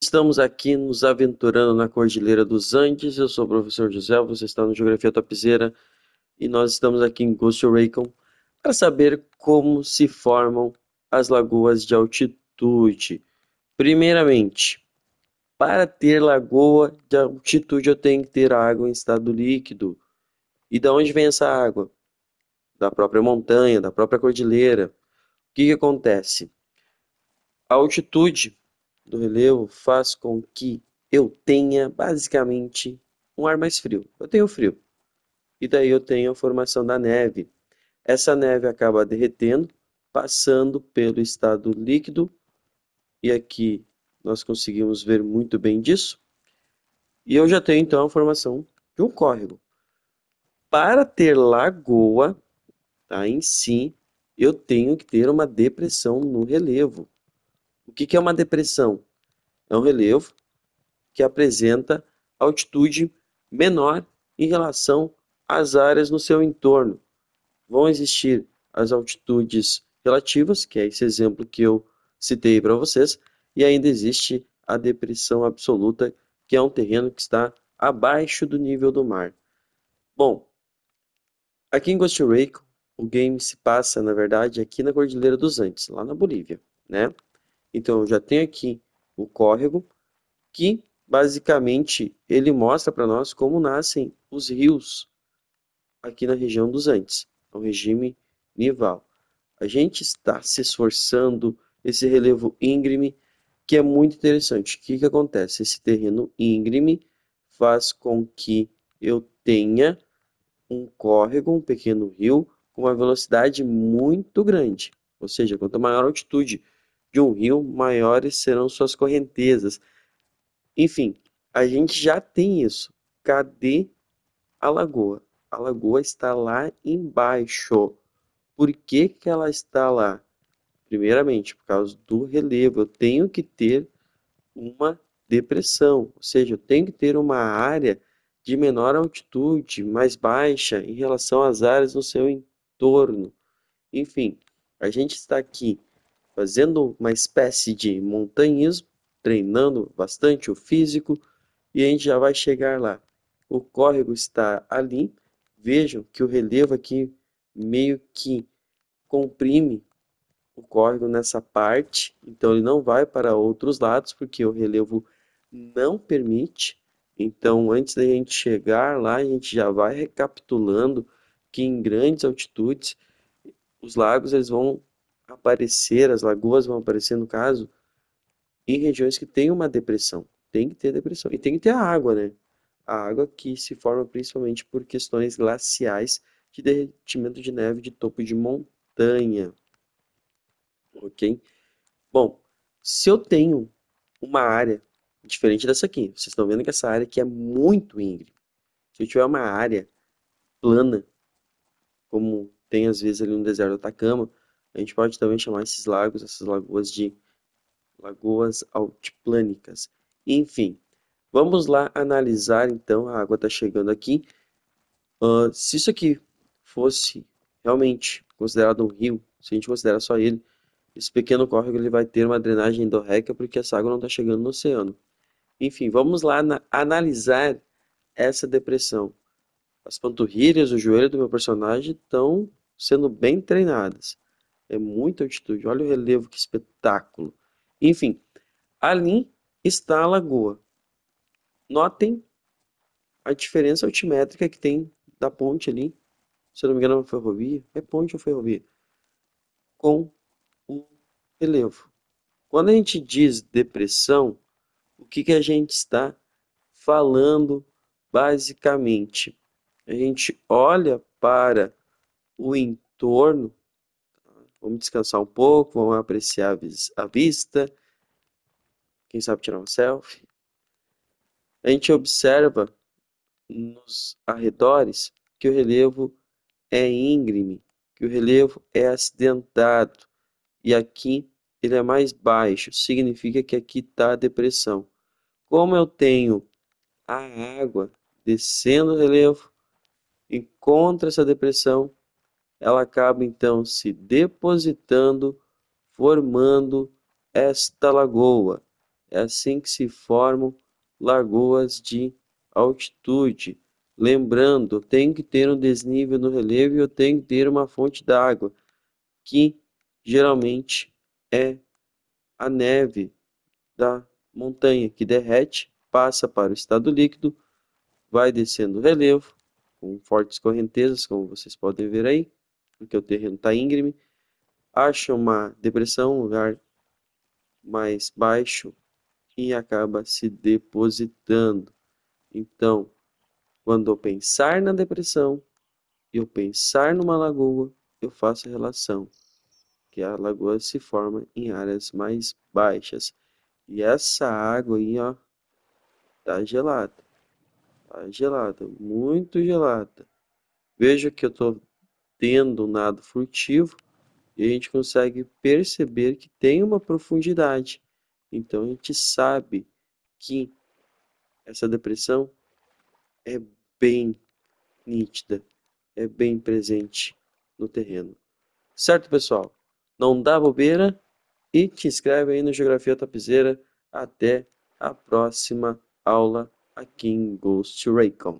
Estamos aqui nos aventurando na Cordilheira dos Andes. Eu sou o professor José, você está no Geografia Topzera e nós estamos aqui em Costa Rica para saber como se formam as lagoas de altitude. Primeiramente, para ter lagoa de altitude eu tenho que ter água em estado líquido. E de onde vem essa água? Da própria montanha, da própria cordilheira. O que acontece? A altitude do relevo faz com que eu tenha basicamente um ar mais frio. Eu tenho frio. E daí eu tenho a formação da neve. Essa neve acaba derretendo, passando pelo estado líquido, e aqui nós conseguimos ver muito bem disso. E eu já tenho então a formação de um córrego. Para ter lagoa, tá, em si, eu tenho que ter uma depressão no relevo. O que é uma depressão? É um relevo que apresenta altitude menor em relação às áreas no seu entorno. Vão existir as altitudes relativas, que é esse exemplo que eu citei para vocês, e ainda existe a depressão absoluta, que é um terreno que está abaixo do nível do mar. Bom, aqui em Costa Rica, o game se passa, na verdade, aqui na Cordilheira dos Andes, lá na Bolívia, né? Então, eu já tenho aqui o córrego, que basicamente ele mostra para nós como nascem os rios aqui na região dos Andes, é um regime nival. A gente está se esforçando esse relevo íngreme, que é muito interessante. O que acontece? Esse terreno íngreme faz com que eu tenha um córrego, um pequeno rio, com uma velocidade muito grande. Ou seja, quanto maior a altitude de um rio, maiores serão suas correntezas. Enfim, a gente já tem isso. Cadê a lagoa? A lagoa está lá embaixo. Por que que ela está lá? Primeiramente, por causa do relevo. Eu tenho que ter uma depressão, ou seja, eu tenho que ter uma área de menor altitude, mais baixa em relação às áreas no seu entorno. Enfim, a gente está aqui fazendo uma espécie de montanhismo, treinando bastante o físico, e a gente já vai chegar lá. O córrego está ali. Vejam que o relevo aqui meio que comprime o córrego nessa parte, então ele não vai para outros lados porque o relevo não permite. Então, antes da gente chegar lá, a gente já vai recapitulando que em grandes altitudes os lagos eles vão aparecer, as lagoas vão aparecer no caso em regiões que tem uma depressão. Tem que ter depressão. E tem que ter a água, né? A água que se forma principalmente por questões glaciais de derretimento de neve de topo de montanha, ok? Bom, se eu tenho uma área diferente dessa aqui, vocês estão vendo que essa área aqui é muito íngreme. Se eu tiver uma área plana, como tem às vezes ali no deserto do Atacama, a gente pode também chamar esses lagos, essas lagoas de lagoas altiplânicas. Enfim, vamos lá analisar então, a água está chegando aqui. Se isso aqui fosse realmente considerado um rio, se a gente considerar só ele, esse pequeno córrego ele vai ter uma drenagem endorreica porque essa água não está chegando no oceano. Enfim, vamos lá analisar essa depressão. As panturrilhas, o joelho do meu personagem estão sendo bem treinadas. É muita altitude. Olha o relevo, que espetáculo. Enfim, ali está a lagoa. Notem a diferença altimétrica que tem da ponte ali. Se eu não me engano, é uma ferrovia. É ponte ou ferrovia? Com o relevo. Quando a gente diz depressão, o que que a gente está falando basicamente? A gente olha para o entorno, vamos descansar um pouco, vamos apreciar a vista, quem sabe tirar uma selfie. A gente observa nos arredores que o relevo é íngreme, que o relevo é acidentado e aqui ele é mais baixo, significa que aqui está a depressão. Como eu tenho a água descendo o relevo, encontra essa depressão, ela acaba então se depositando, formando esta lagoa. É assim que se formam lagoas de altitude. Lembrando, tem que ter um desnível no relevo e eu tenho que ter uma fonte d'água, que geralmente é a neve da montanha, que derrete, passa para o estado líquido, vai descendo o relevo, com fortes correntezas, como vocês podem ver aí, porque o terreno está íngreme, acha uma depressão, um lugar mais baixo e acaba se depositando. Então, quando eu pensar na depressão e eu pensar numa lagoa, eu faço a relação que a lagoa se forma em áreas mais baixas. E essa água aí, ó, tá gelada, muito gelada. Veja que eu estou tendo um nado furtivo e a gente consegue perceber que tem uma profundidade. Então a gente sabe que essa depressão é bem nítida, é bem presente no terreno. Certo, pessoal? Não dá bobeira e te inscreve aí no Geografia Topzera. Até a próxima aula aqui em Ghost Recon.